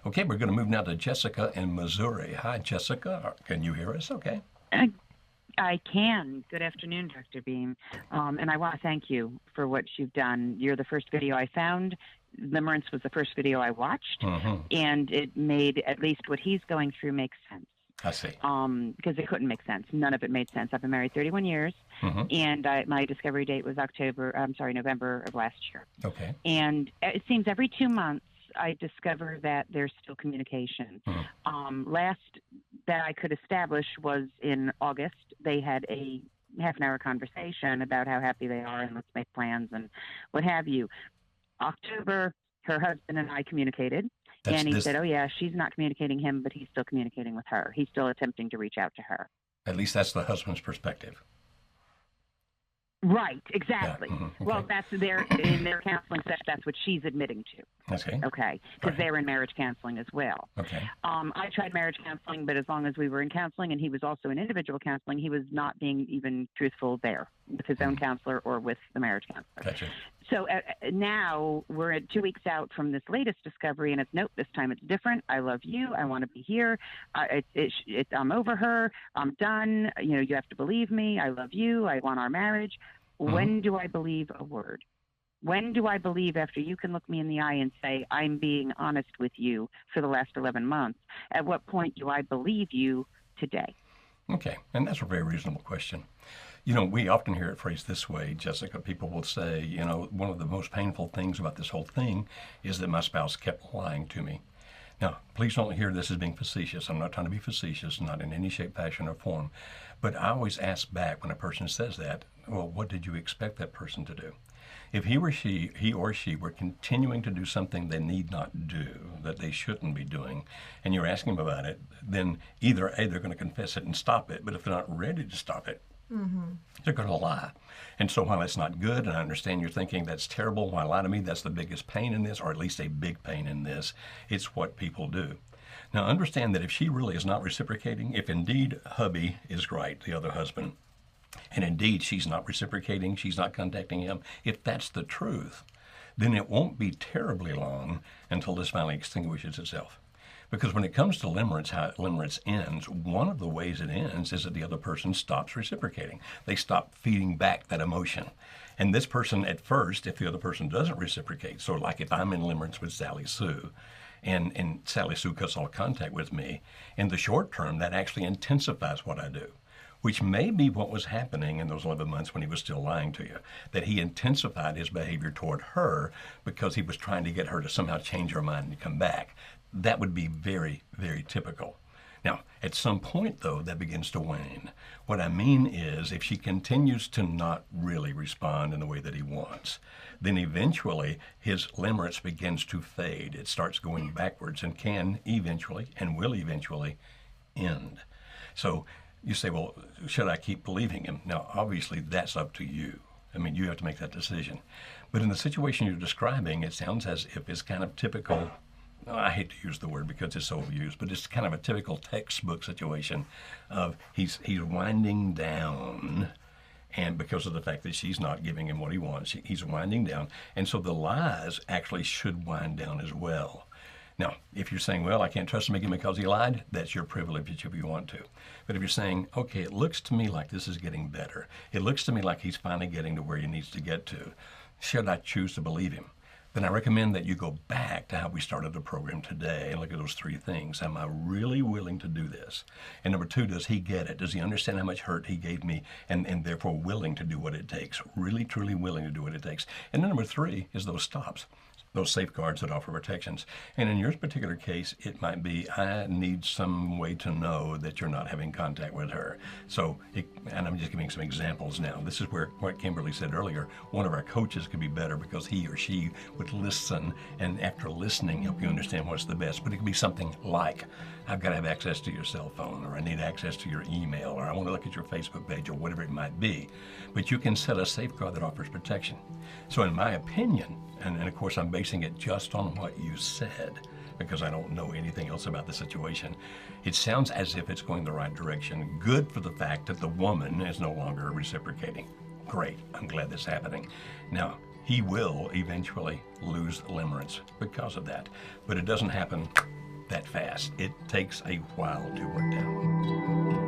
Okay, we're going to move now to Jessica in Missouri. Hi, Jessica. Can you hear us? Okay. I can. Good afternoon, Dr. Beam. And I want to thank you for what you've done. You're the first video I found. Limerence was the first video I watched, and it made at least what he's going through make sense. I see. Because it couldn't make sense. None of it made sense. I've been married 31 years, and my discovery date was November of last year. Okay. And it seems every 2 months I discover that there's still communication. Last that I could establish was in August. They had a half-an-hour conversation about how happy they are and let's make plans and what have you. October, her husband and I communicated, and he said, oh, yeah, she's not communicating him, but he's still communicating with her. He's still attempting to reach out to her. At least that's the husband's perspective. Right, exactly. Yeah. Okay. Well, that's in their counseling session. That's what she's admitting to. Okay, because they're in marriage counseling as well. Okay. I tried marriage counseling, but as long as we were in counseling and he was also in individual counseling, he was not being even truthful there with his own counselor or with the marriage counselor. Gotcha. So now we're at 2 weeks out from this latest discovery, and it's nope, this time it's different. I love you. I want to be here. I'm over her. I'm done. You have to believe me. I love you. I want our marriage. When do I believe a word? When do I believe after you can look me in the eye and say, I'm being honest with you for the last 11 months? At what point do I believe you today? Okay, and that's a very reasonable question. We often hear it phrased this way, Jessica. People will say, one of the most painful things about this whole thing is that my spouse kept lying to me. Now, please don't hear this as being facetious. I'm not trying to be facetious, not in any shape, fashion, or form. But I always ask back when a person says that, well, what did you expect that person to do? If he or she were continuing to do something they need not do, that they shouldn't be doing, and you're asking them about it, then either A, they're going to confess it and stop it, but if they're not ready to stop it, they're going to lie. And so while it's not good, and I understand you're thinking that's terrible, why lie to me? That's the biggest pain in this, or at least a big pain in this. It's what people do. Now understand that if she really is not reciprocating, if indeed hubby is right, the other husband, and indeed she's not reciprocating, she's not contacting him, if that's the truth, then it won't be terribly long until this finally extinguishes itself. Because when it comes to limerence, how limerence ends, one of the ways it ends is that the other person stops reciprocating. They stop feeding back that emotion. And this person at first, if the other person doesn't reciprocate, so like if I'm in limerence with Sally Sue, and Sally Sue cuts all contact with me, in the short term, that actually intensifies what I do, which may be what was happening in those 11 months when he was still lying to you, that he intensified his behavior toward her because he was trying to get her to somehow change her mind and come back. That would be very, very typical. Now, at some point, though, that begins to wane. What I mean is if she continues to not really respond in the way that he wants, then eventually his limerence begins to fade. It starts going backwards and can eventually and will eventually end. So you say, well, should I keep believing him? Now, obviously, that's up to you. I mean, you have to make that decision. But in the situation you're describing, it sounds as if it's kind of typical. I hate to use the word because it's so overused, but it's kind of a typical textbook situation of he's winding down, and because of the fact that she's not giving him what he wants, he's winding down, and so the lies actually should wind down as well. Now, if you're saying, well, I can't trust him again because he lied, that's your privilege if you want to. But if you're saying, okay, it looks to me like this is getting better. It looks to me like he's finally getting to where he needs to get to. Should I choose to believe him? Then I recommend that you go back to how we started the program today and look at those three things. Am I really willing to do this? And number two, does he get it? Does he understand how much hurt he gave me and therefore willing to do what it takes? Really, truly willing to do what it takes. And then number three is those stops, those safeguards that offer protections. And in your particular case, it might be, I need some way to know that you're not having contact with her. So, and I'm just giving some examples now. This is where what Kimberly said earlier, one of our coaches could be better because he or she would listen, and after listening, help you understand what's the best. But it could be something like, I've got to have access to your cell phone, or I need access to your email, or I want to look at your Facebook page, or whatever it might be. But you can set a safeguard that offers protection. So in my opinion, and of course I'm basing it just on what you said, because I don't know anything else about the situation, it sounds as if it's going the right direction. Good for the fact that the woman is no longer reciprocating. Great, I'm glad that's happening. Now, he will eventually lose limerence because of that, but it doesn't happen that fast. It takes a while to work down.